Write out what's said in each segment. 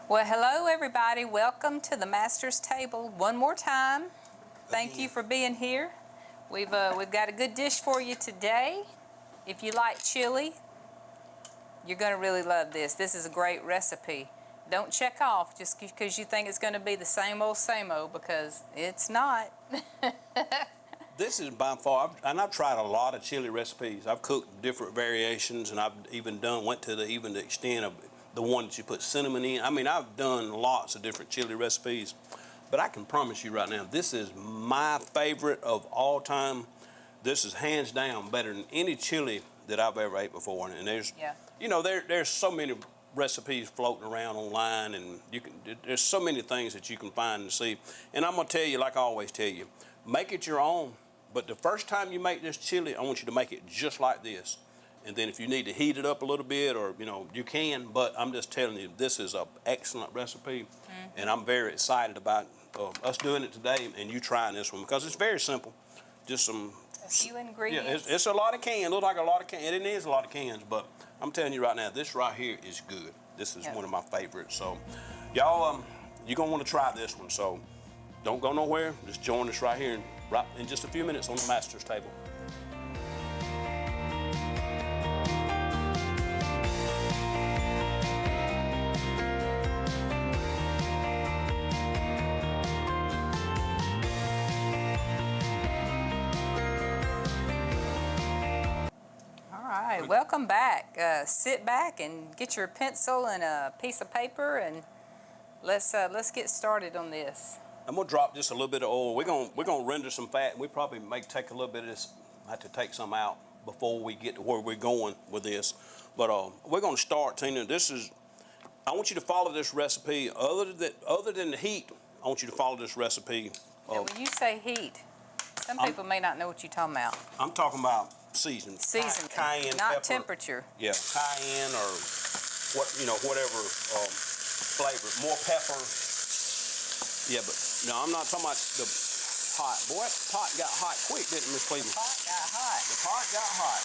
Well, hello everybody. Welcome to the Master's Table one more time. Thank you for being here. We've got a good dish for you today. If you like chili, you're going to really love this. This is a great recipe. Don't check off just because you think it's going to be the same old, because it's not. This is by far, I've tried a lot of chili recipes. I've cooked different variations, and I've even went to the extent of the one that you put cinnamon in. I mean, I've done lots of different chili recipes, but I can promise you right now, this is my favorite of all time. This is hands down better than any chili that I've ever ate before. And there's, there's so many recipes floating around online, and there's so many things that you can find and see. And I'm gonna tell you, like I always tell you, make it your own. But the first time you make this chili, I want you to make it just like this. And then if you need to heat it up a little bit, or you can, but I'm just telling you, this is an excellent recipe. And I'm very excited about us doing it today and you trying this one, because it's very simple. Just a few ingredients. Yeah, it's a lot of cans. It looks like a lot of cans. It is a lot of cans, but I'm telling you right now, this right here is good. This is one of my favorites. So y'all, you're gonna want to try this one. So don't go nowhere. Just join us right here in just a few minutes on the Master's Table. Welcome back. Sit back and get your pencil and a piece of paper, and let's get started on this. I'm gonna drop just a little bit of oil. We're gonna render some fat. We probably may take a little bit of this. I have to take some out before we get to where we're going with this. But we're gonna start, Tina. I want you to follow this recipe. Other than the heat, I want you to follow this recipe. Now, when you say heat, some people may not know what you're talking about. I'm talking about season. Season, cayenne not pepper. Temperature. Yeah, cayenne or whatever flavor. More pepper. Yeah, but no, I'm not talking about the pot. Boy, that pot got hot quick, didn't it, Miss Cleveland? The pot got hot. The pot got hot.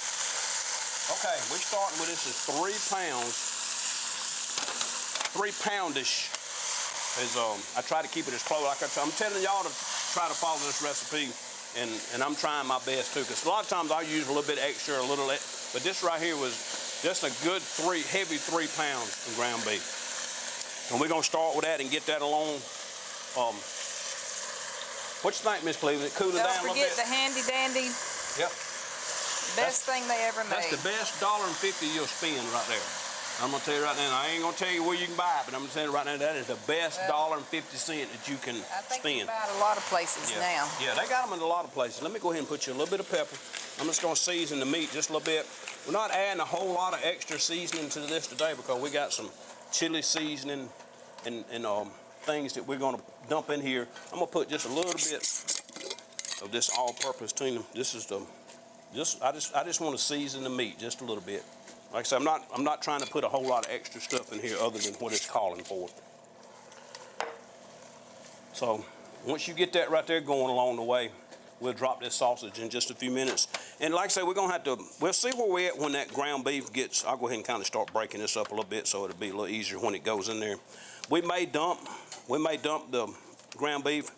Okay, we're starting with this is 3 pounds. 3 poundish is I try to keep it as close. Like I'm telling y'all to try to follow this recipe. And I'm trying my best too, because a lot of times I use a little bit extra, but this right here was just a good heavy 3 pounds of ground beef. And we're gonna start with that and get that along. What you think, Miss Cleveland? Cool it down a little bit. Don't forget the handy dandy. Yep. Best thing they ever made. That's the best $1.50 you'll spend right there. I'm gonna tell you right now, I ain't gonna tell you where you can buy it, but I'm gonna tell you right now, that is the best $1.50 that you can I think spend. you buy it a lot of places now. Yeah, they got them in a lot of places. Let me go ahead and put you a little bit of pepper. I'm just gonna season the meat just a little bit. We're not adding a whole lot of extra seasoning to this today, because we got some chili seasoning and things that we're gonna dump in here. I'm gonna put just a little bit of this all-purpose tuna. This is I just want to season the meat just a little bit. Like I said, I'm not trying to put a whole lot of extra stuff in here other than what it's calling for. So once you get that right there going along the way, we'll drop this sausage in just a few minutes. And like I said, we'll see where we're at when that ground beef gets. I'll go ahead and kind of start breaking this up a little bit so it'll be a little easier when it goes in there. We may dump the ground beef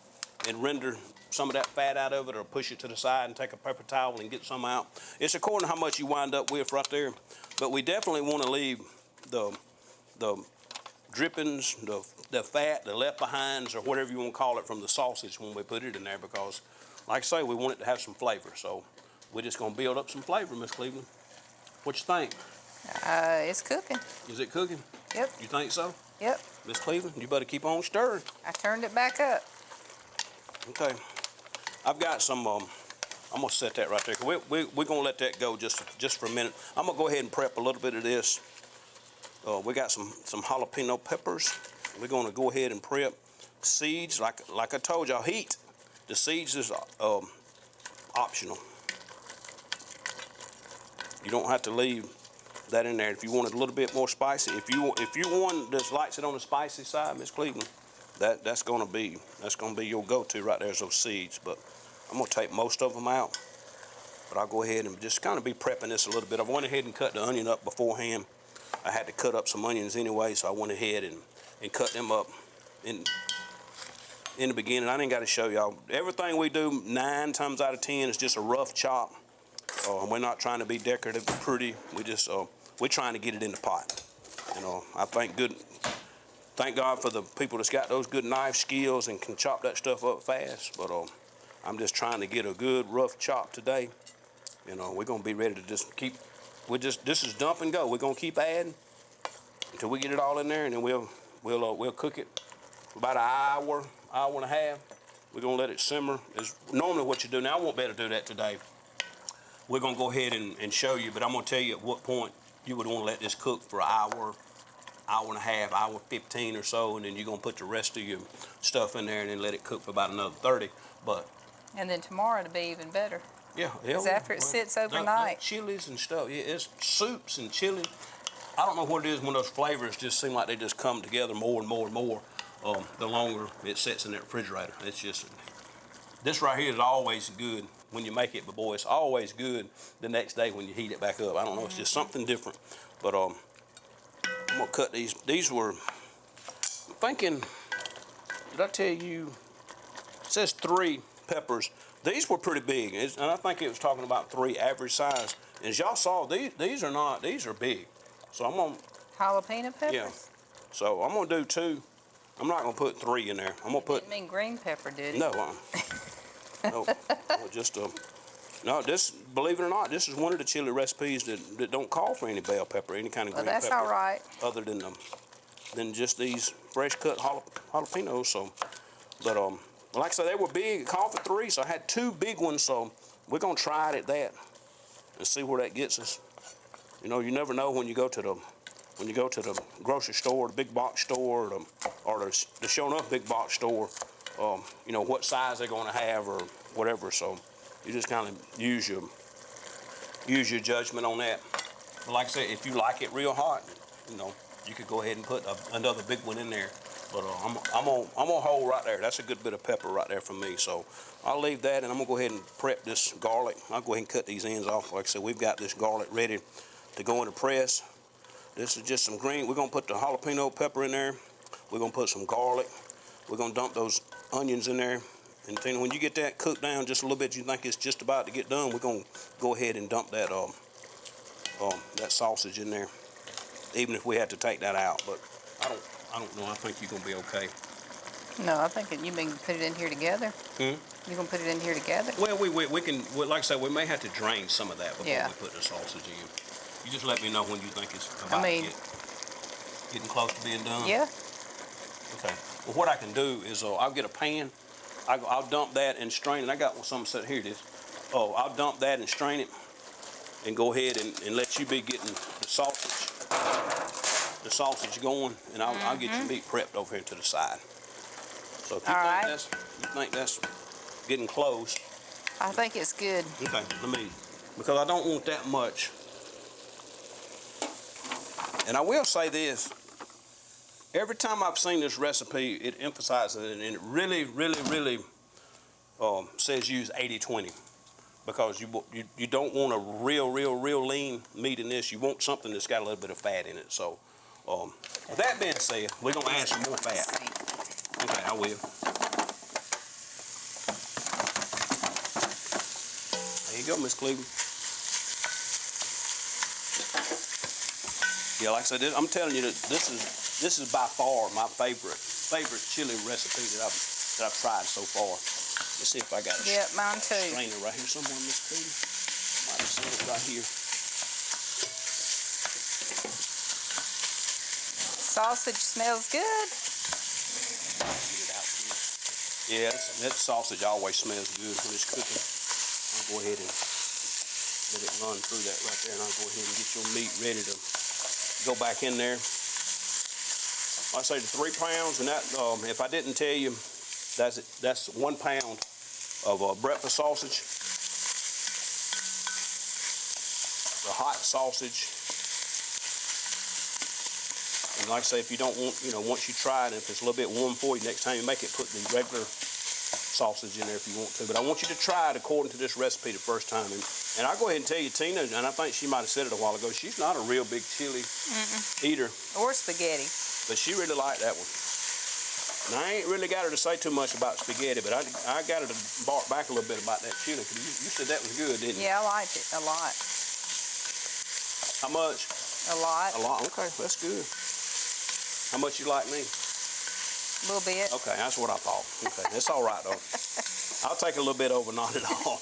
and render some of that fat out of it, or push it to the side and take a paper towel and get some out. It's according to how much you wind up with right there. But we definitely want to leave the drippings, the fat, the left behinds, or whatever you want to call it, from the sausage when we put it in there, because like I say, we want it to have some flavor. So we're just going to build up some flavor, Miss Cleveland. What you think? It's cooking. Is it cooking? Yep. You think so? Yep. Miss Cleveland, you better keep on stirring. I turned it back up. Okay. I've got some, I'm gonna set that right there. We're gonna let that go just for a minute. I'm gonna go ahead and prep a little bit of this. We got some jalapeno peppers. We're gonna go ahead and prep seeds. Like I told y'all, heat. The seeds is optional. You don't have to leave that in there. If you want it a little bit more spicy, if you want this likes it on the spicy side, Miss Cleveland, that's gonna be your go-to right there, is those seeds. But I'm gonna take most of them out. But I'll go ahead and just kind of be prepping this a little bit. I went ahead and cut the onion up beforehand. I had to cut up some onions anyway, so I went ahead and and cut them up in the beginning. I ain't got to show y'all. Everything we do 9 times out of 10 is just a rough chop. We're not trying to be decorative or pretty. We're trying to get it in the pot. I thank God for the people that's got those good knife skills and can chop that stuff up fast. But I'm just trying to get a good rough chop today. We're gonna be ready to just keep. This is dump and go. We're gonna keep adding until we get it all in there, and then we'll cook it for about an hour and a half. We're gonna let it simmer. Is normally what you do. Now I won't be able to do that today. We're gonna go ahead and show you, but I'm gonna tell you at what point you would want to let this cook for an hour and a half, hour 15 or so, and then you're gonna put the rest of your stuff in there and then let it cook for about another 30. And then tomorrow it'll be even better. Yeah. Because after it sits overnight. The chilies and stuff, yeah, it's soups and chili. I don't know what it is when those flavors just seem like they just come together more and more and more the longer it sits in that refrigerator. It's just, this right here is always good when you make it, but boy, it's always good the next day when you heat it back up. I don't know, it's just something different. But I'm gonna cut these. These were, I'm thinking, did I tell you, it says 3 peppers. These were pretty big, and I think it was talking about 3 average size. And as y'all saw, these are big. So I'm gonna, Jalapeno peppers? yeah. So I'm gonna do 2. I'm not gonna put 3 in there. I'm gonna put. Didn't mean green pepper, did it? No, no, just no. This, believe it or not, this is one of the chili recipes that don't call for any bell pepper, any kind of green that's pepper. all right. Other than just these fresh cut jalapenos. So, but like I said, they were big. It called for 3, so I had 2 big ones. So we're gonna try it at that and see where that gets us. You never know when you go to the grocery store, the big box store, or the show enough big box store. What size they're gonna have or whatever. So you just kind of use your judgment on that. But like I said, if you like it real hot, you could go ahead and put another big one in there. But I'm gonna hold right there. That's a good bit of pepper right there for me. So I'll leave that, and I'm gonna go ahead and prep this garlic. I'll go ahead and cut these ends off. Like I said, we've got this garlic ready to go in the press. This is just some green. We're gonna put the jalapeno pepper in there. We're gonna put some garlic. We're gonna dump those onions in there. And then when you get that cooked down just a little bit, you think it's just about to get done, we're gonna go ahead and dump that that sausage in there, even if we had to take that out. But I don't know. I think you're gonna be okay. No, I think you mean put it in here together. You're gonna put it in here together? Well, we can. Like I said, we may have to drain some of that before we put the sausage in. You just let me know when you think it's about getting close to being done. Yeah. Okay. Well, what I can do is I'll get a pan. I'll dump that and strain it. I got some set here. It is. I'll dump that and strain it, and go ahead and let you be getting the sausage going, and I'll get your meat prepped over here to the side. So if you think that's getting close. I think it's good. Okay, because I don't want that much. And I will say this, every time I've seen this recipe, it emphasizes it, and it really, really, really says use 80-20. Because you don't want a real lean meat in this. You want something that's got a little bit of fat in it. So, with that being said, we're going to add some more fat. Okay, I will. There you go, Miss Cleveland. Yeah, like I said, I'm telling you that this is by far my favorite chili recipe that I've tried so far. Let's see if I got a mine too. strainer right here somewhere, Miss Cleveland. Might have seen it right here. Sausage smells good. Get it out here. Yeah, that sausage always smells good when it's cooking. I'll go ahead and let it run through that right there, and I'll go ahead and get your meat ready to go back in there. Like I say, the 3 pounds, and that if I didn't tell you, that's 1 pound of breakfast sausage. The hot sausage. And like I say, if you don't want, once you try it, if it's a little bit warm for you, next time you make it, put the regular sausage in there if you want to. But I want you to try it according to this recipe the first time. And I'll go ahead and tell you, Tina, and I think she might have said it a while ago, she's not a real big chili eater. Or spaghetti. But she really liked that one. And I ain't really got her to say too much about spaghetti, but I got her to bark back a little bit about that chili. Cause you said that was good, didn't you? Yeah, I liked it a lot. How much? A lot. A lot. Okay, that's good. How much you like me? A little bit. Okay, that's what I thought. Okay, it's all right though. I'll take a little bit over, not at all.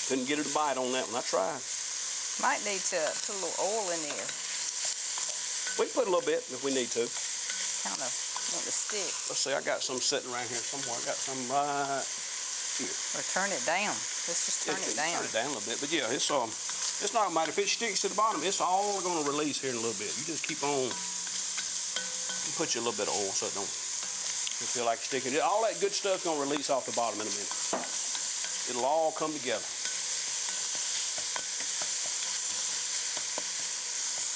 Couldn't get her to bite on that one. I tried. Might need to put a little oil in there. We can put a little bit if we need to. Kind of want to stick. Let's see, I got some sitting around here somewhere. I got some right here. Or turn it down. Let's just turn it down. Turn it down a little bit. But yeah, it's not matter if it sticks to the bottom. It's all going to release here in a little bit. You just keep on. You put you a little bit of oil so it don't feel like sticking. All that good stuff's going to release off the bottom in a minute. It'll all come together.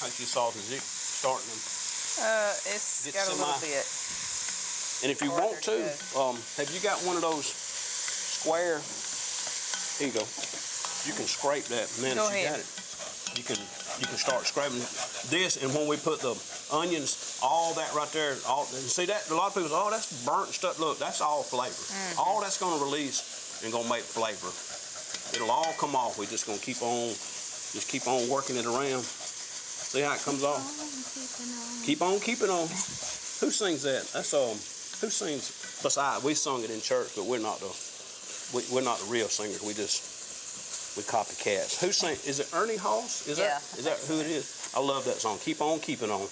How's your sausage starting them? It's got a little bit. And if you want to, have you got one of those square? Here you go. You can scrape that. Man, Go if you ahead. got it, you can start scraping this. And when we put the onions, all that right there, and see that a lot of people say, oh, that's burnt stuff. Look, that's all flavor. All that's going to release and going to make flavor. It'll all come off. We're just going to keep on working it around. See how it comes off? Keep on keeping on. Who sings that? That's who sings? Besides, we sung it in church, but we're not the real singers. We copycats. Who sing? Is it Ernie Hoss? Is that who it is? I love that song. Keep on keeping on.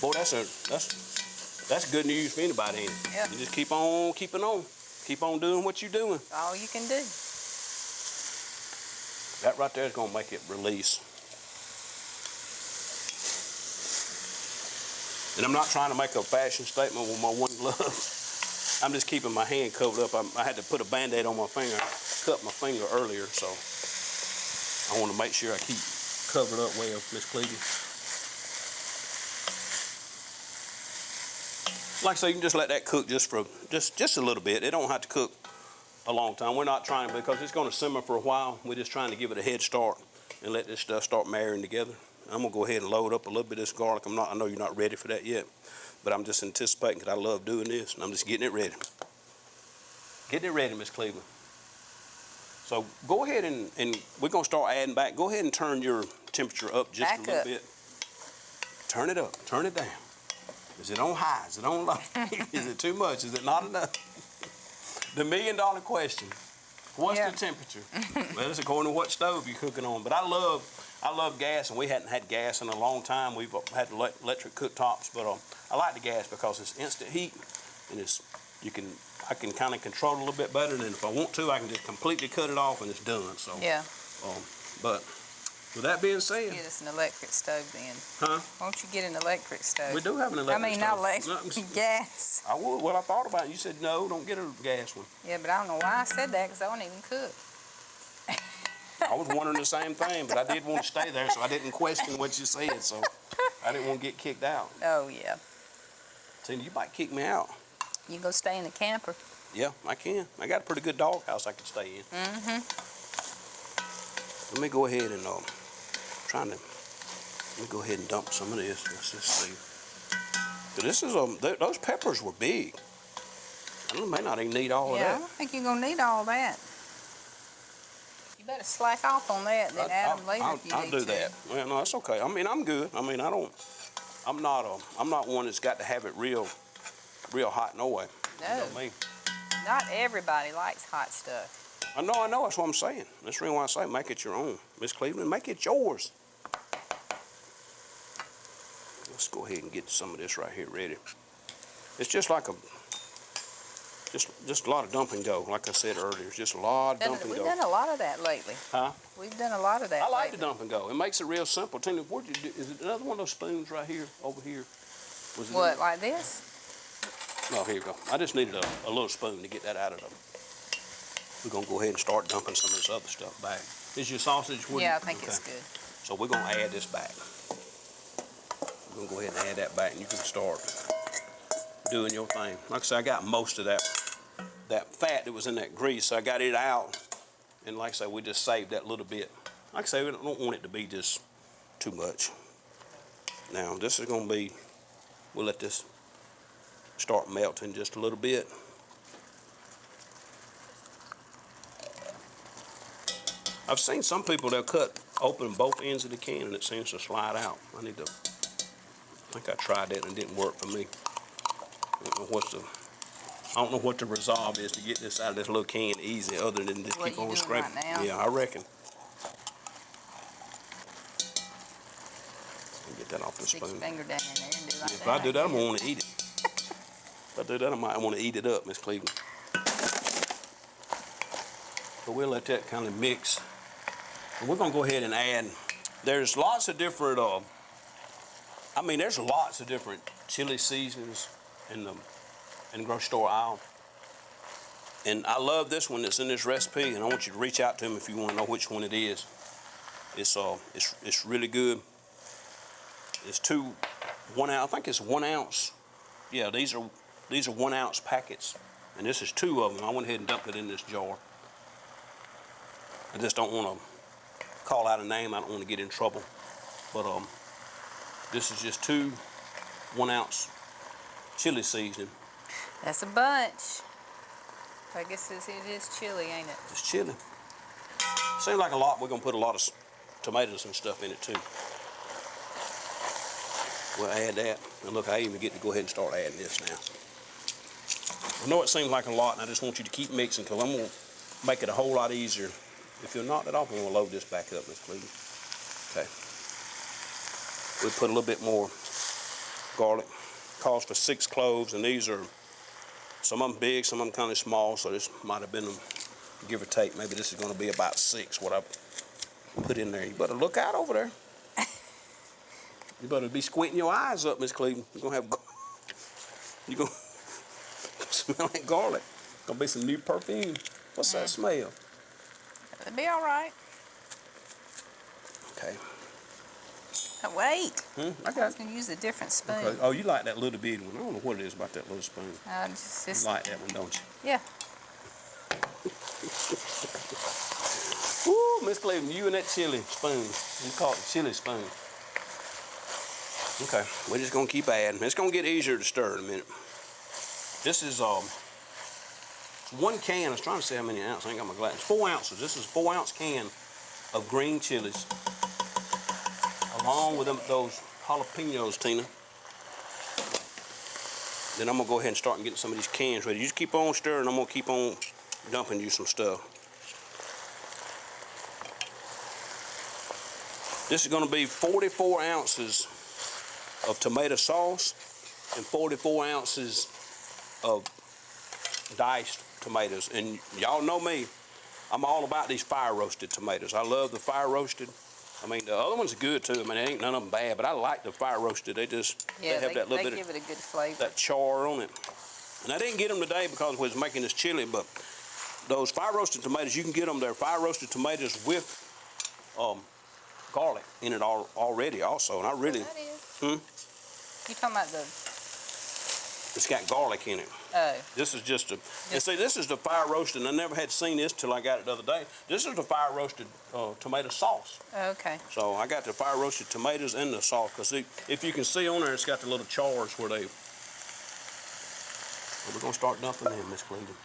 Boy, that's good news for anybody, ain't it? Yeah. You just keep on keeping on. Keep on doing what you're doing. All you can do. That right there is gonna make it release. And I'm not trying to make a fashion statement with my one glove. I'm just keeping my hand covered up. I had to put a Band-Aid on my finger. I cut my finger earlier, so I want to make sure I keep covered up well, Miss Cleveland. Like I say, you can just let that cook just a little bit. It don't have to cook a long time. We're not trying to, because it's going to simmer for a while. We're just trying to give it a head start and let this stuff start marrying together. I'm gonna go ahead and load up a little bit of this garlic. I know you're not ready for that yet, but I'm just anticipating because I love doing this, and I'm just getting it ready. Getting it ready, Miss Cleveland. So go ahead and we're gonna start adding back. Go ahead and turn your temperature up just a little bit. Turn it up, turn it down. Is it on high? Is it on low? Is it too much? Is it not enough? The $1,000,000 question. What's the temperature? Well, it's according to what stove you're cooking on. But I love gas, and we hadn't had gas in a long time. We've had electric cooktops, but I like the gas because it's instant heat, and I can kind of control it a little bit better. And if I want to, I can just completely cut it off, and it's done. So yeah. But with that being said, Get us an electric stove then. Huh? Why don't you get an electric stove? We do have an electric stove. Not electric, gas. I would. Well, I thought about it. You said no, don't get a gas one. Yeah, but I don't know why I said that because I don't even cook. I was wondering the same thing, but I did want to stay there, so I didn't question what you said, so I didn't want to get kicked out. Oh, yeah. Tina, you might kick me out. You can go stay in the camper. Yeah, I can. I got a pretty good doghouse I can stay in. Mm-hmm. Let me go ahead and let me go ahead and dump some of this. Let's just see. But this is those peppers were big. I may not even need all of that. Yeah, I don't think you're gonna need all that. You better slack off on that and then add them later if you need to. I'll do that. Well, no, that's okay. I mean, I'm good. I mean, I'm not one that's got to have it real hot no way. No. You know what I mean? Not everybody likes hot stuff. I know. That's what I'm saying. That's the reason why I say make it your own. Miss Cleveland, make it yours. Let's go ahead and get some of this right here ready. It's just like just a lot of dump and go. Like I said earlier, it's just a lot of dump and go. We've done a lot of that lately. Huh? We've done a lot of that I like lately. the dump and go. It makes it real simple. Tina, what'd you do? Is it another one of those spoons right here, over here? Was it What, like this? No, here you go. I just needed a little spoon to get that out of them. We're going to go ahead and start dumping some of this other stuff back. Is your sausage? Yeah, I think it's good. So we're going to add this back. We're going to go ahead and add that back, and you can start doing your thing. Like I said, I got most of that fat that was in that grease, so I got it out. And like I said, we just saved that little bit. Like I say, we don't want it to be just too much. Now, this is gonna be, we'll let this start melting just a little bit. I've seen some people, they'll open both ends of the can and it seems to slide out. I think I tried that and it didn't work for me. I don't know what the resolve is to get this out of this little can easy other than just keep on scraping. Right now? Yeah, I reckon. Get that off the Stick your spoon. finger down in there and do like If that. I do that, I'm gonna want to eat it. If I do that, I might want to eat it up, Miss Cleveland. But we'll let that kind of mix. And we're gonna go ahead and add. There's lots of different. There's lots of different chili seasonings in the grocery store aisle. And I love this one that's in this recipe, and I want you to reach out to them if you want to know which one it is. It's really good. It's 1 ounce. I think it's 1 ounce. Yeah, these are 1 ounce packets, and this is 2 of them. I went ahead and dumped it in this jar. I just don't want to call out a name. I don't want to get in trouble. But this is just 2 1 ounce chili seasoning. That's a bunch. I guess it is chili, ain't it? It's chili. Seems like a lot. We're gonna put a lot of tomatoes and stuff in it too. We'll add that. And look, I even get to go ahead and start adding this now. I know it seems like a lot, and I just want you to keep mixing because I'm gonna make it a whole lot easier. If you'll knock that off, I'm gonna load this back up, Miss Cleveland. Okay. We'll put a little bit more garlic. Calls for 6 cloves, and these are some of them big, some of them kind of small, so this might have been, give or take, maybe this is going to be about 6, what I put in there. You better look out over there. You better be squinting your eyes up, Miss Cleveland. You're going to smell like garlic. Going to be some new perfume. What's that smell? It'll be all right. Okay. Oh, wait. I I got was going to use a different spoon. Okay. Oh, you like that little bitty one. I don't know what it is about that little spoon. Just You like that one, don't you? Yeah. Woo, Miss Cleveland, you and that chili spoon. You call it the chili spoon. Okay, we're just gonna keep adding. It's gonna get easier to stir in a minute. This is 1 can. I was trying to say how many ounces. I ain't got my glass. 4 ounces. This is a 4 ounce can of green chilies, along with those jalapenos, Tina. Then I'm gonna go ahead and start getting some of these cans ready. You just keep on stirring. I'm gonna keep on dumping you some stuff. This is gonna be 44 ounces of tomato sauce and 44 ounces of diced tomatoes. And y'all know me, I'm all about these fire roasted tomatoes. I love the fire roasted. I mean, the other ones are good too. I mean, ain't none of them bad, but I like the fire roasted. They have that little bit give it a good flavor. that char on it. And I didn't get them today because we was making this chili, but those fire roasted tomatoes, you can get them. They're fire roasted tomatoes with garlic in it already also. And I really, That is. You talking about the? it's got garlic in it. Oh. This is just and see, this is the fire roasted, and I never had seen this till I got it the other day. This is the fire roasted tomato sauce. Okay. So I got the fire roasted tomatoes and the sauce, because if you can see on there, it's got the little chars where they. We're gonna start dumping in, Miss Cleveland.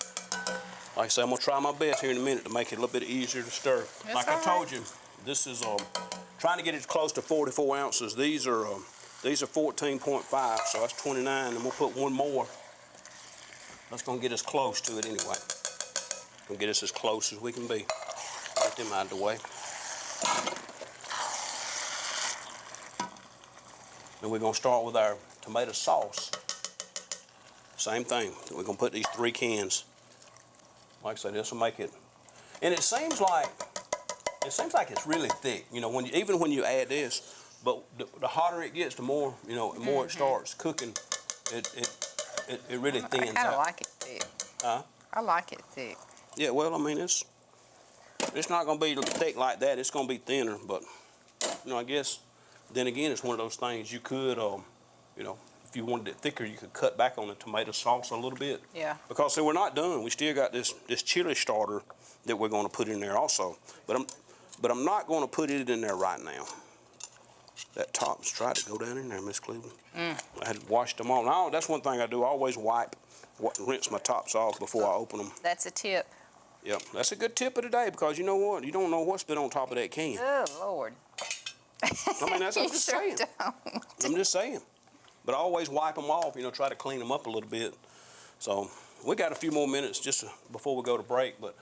Like I said, I'm gonna try my best here in a minute to make it a little bit easier to stir. That's like I told you, this is trying to get it close to 44 ounces. These are 14.5, so that's 29, and we'll put 1 more. That's gonna get us close to it anyway. Gonna get us as close as we can be. Get them out of the way. Then we're gonna start with our tomato sauce. Same thing. We're gonna put these 3 cans. Like I said, this will make it. And it seems like it's really thick. You know, even when you add this, but the hotter it gets, the more the more it starts cooking. It really thins out. I kind of like it thick. Huh? I like it thick. Yeah, well, I mean, it's not going to be thick like that. It's going to be thinner, but, I guess, then again, it's one of those things you could, if you wanted it thicker, you could cut back on the tomato sauce a little bit. Yeah. Because, see, we're not done. We still got this chili starter that we're going to put in there also. But I'm not going to put it in there right now. That top's tried to go down in there, Miss Cleveland. I had washed them off. Now, that's one thing I do. I always rinse my tops off before I open them. That's a tip. Yep, that's a good tip of the day because you know what? You don't know what's been on top of that can. Oh, Lord. I mean, I'm just saying. I'm just saying. But I always wipe them off, try to clean them up a little bit. So we got a few more minutes just before we go to break, but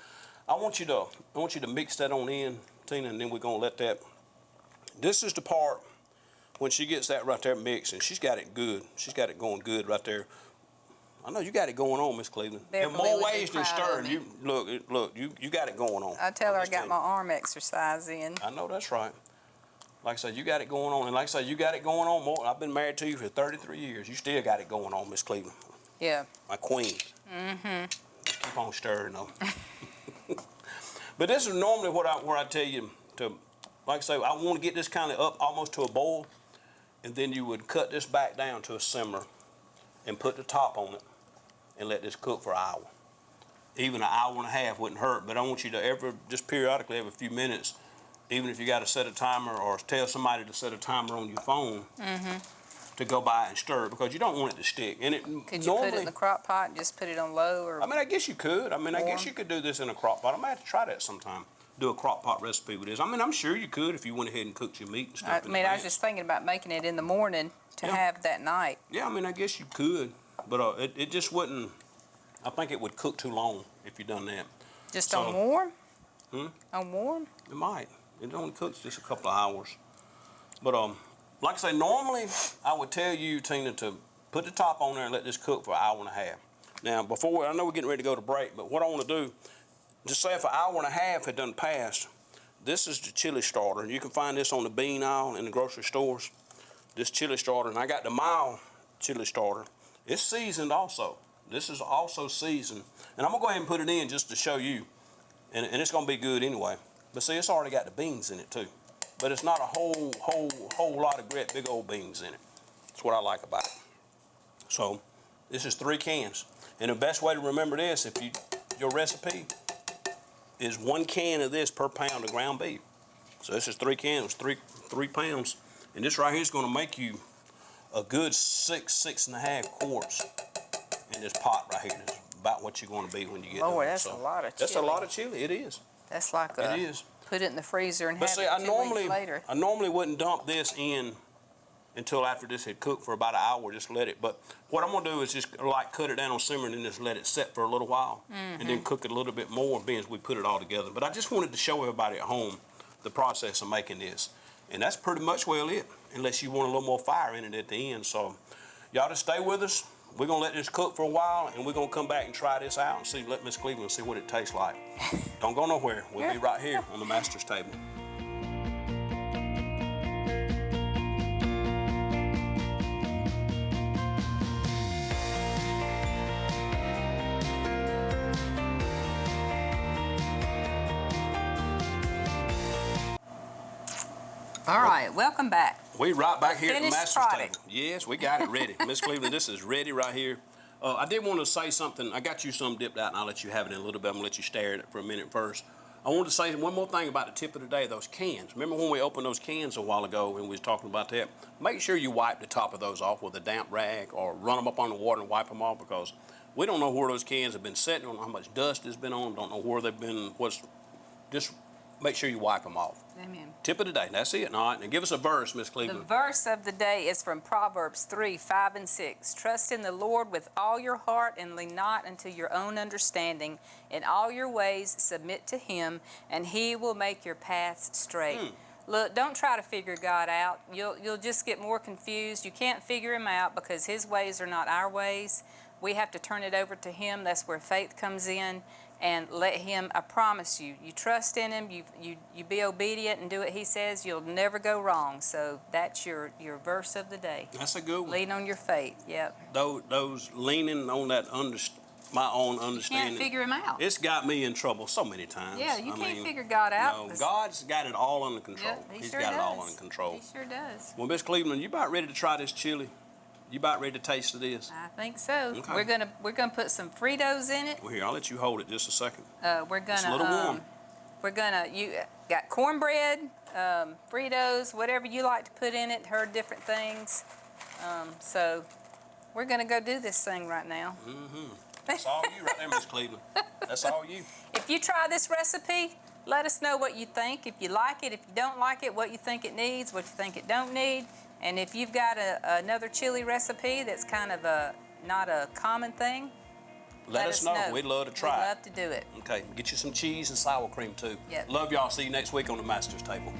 I want you to mix that on in, Tina, and then we're gonna let that. This is the part when she gets that right there mixed, and she's got it good. She's got it going good right there. I know you got it going on, Miss Cleveland. In more ways than stirring. You look, you got it going on. I tell her I got my arm exercise in. I know that's right. Like I said, you got it going on, and like I said, you got it going on more. I've been married to you for 33 years. You still got it going on, Miss Cleveland. Yeah. My queen. Mm-hmm. Keep on stirring though. But this is normally where I tell you to, like I say, I want to get this kind of up almost to a boil, and then you would cut this back down to a simmer and put the top on it and let this cook for an hour. Even an hour and a half wouldn't hurt, but I want you to just periodically, every few minutes, even if you got to set a timer or tell somebody to set a timer on your phone to go by and stir it, because you don't want it to stick. And could you put it in the crock pot and just put it on low? Or I mean, I guess you could. I mean, I guess you could do this in a crock pot. I might have to try that sometime. Do a crock pot recipe with this. I mean, I'm sure you could if you went ahead and cooked your meat and stuff. I was just thinking about making it in the morning to have that night. Yeah, I mean, I guess you could, but it just wouldn't. I think it would cook too long if you done that. Just on warm? On warm? It might. It only cooks just a couple of hours. But like I say, normally I would tell you, Tina, to put the top on there and let this cook for an hour and a half. Now, I know we're getting ready to go to break, but what I want to do, just say if an hour and a half had done passed, this is the chili starter. You can find this on the bean aisle in the grocery stores. This chili starter, and I got the mild chili starter. It's seasoned also. This is also seasoned. And I'm going to go ahead and put it in just to show you. And it's going to be good anyway. But see, it's already got the beans in it too. But it's not a whole lot of great big old beans in it. That's what I like about it. So this is 3 cans. And the best way to remember this, your recipe is 1 can of this per pound of ground beef. So this is 3 cans, 3 pounds. And this right here is going to make you a good 6.5 quarts in this pot right here. That's about what you're going to be when you get done. That's a lot of chili. That's a lot of chili. It is. That's like it is. Put it in the freezer and have see, it 2 weeks later. I normally wouldn't dump this in until after this had cooked for about an hour. Just let it. But what I'm going to do is just like cut it down on simmer and then just let it set for a little while. And then cook it a little bit more, being as we put it all together. But I just wanted to show everybody at home the process of making this. And that's pretty much well it, unless you want a little more fire in it at the end. So y'all just stay with us. We're going to let this cook for a while, and we're going to come back and try this out and let Miss Cleveland see what it tastes like. Don't go nowhere. We'll be right here on the master's table. All right, welcome back. We right back here at the Finished master's product. table. Yes, we got it ready. Miss Cleveland, this is ready right here. I did want to say something. I got you some dipped out, and I'll let you have it in a little bit. I'm going to let you stare at it for a minute first. I wanted to say one more thing about the tip of the day, those cans. Remember when we opened those cans a while ago and we was talking about that? Make sure you wipe the top of those off with a damp rag or run them up on the water and wipe them off, because we don't know where those cans have been sitting, don't know how much dust has been on them, don't know where they've been, just make sure you wipe them off. Amen. Tip of the day, that's it. All right, now give us a verse, Miss The Cleveland. verse of the day is from Proverbs 3, 5, and 6. Trust in the Lord with all your heart and lean not unto your own understanding. In all your ways submit to him, and he will make your paths straight. Look, don't try to figure God out. You'll just get more confused. You can't figure him out because his ways are not our ways. We have to turn it over to him. That's where faith comes in. And let him, I promise you, you trust in him, you be obedient and do what he says, you'll never go wrong. So that's your verse of the day. That's a good one. Lean on your faith, yep. Those leaning on that my own understanding. You can't figure him out. It's got me in trouble so many times. Yeah, you can't figure God out. No, God's got it all under control. Yep, He's sure got does. it all under control. He sure does. Well, Miss Cleveland, you about ready to try this chili? You about ready to taste of this? I think so. Okay. We're gonna put some Fritos in it. Well, here, I'll let you hold it just a second. We're gonna It's a little warm. you got cornbread, Fritos, whatever you like to put in it, heard different things. So we're gonna go do this thing right now. That's all you right there, Miss Cleveland. That's all you. If you try this recipe, let us know what you think. If you like it, if you don't like it, what you think it needs, what you think it don't need. And if you've got another chili recipe that's kind of not a common thing, Let us know. We'd love to try We'd it. love to do it. Okay, get you some cheese and sour cream too. Yep. Love y'all. See you next week on the Master's Table.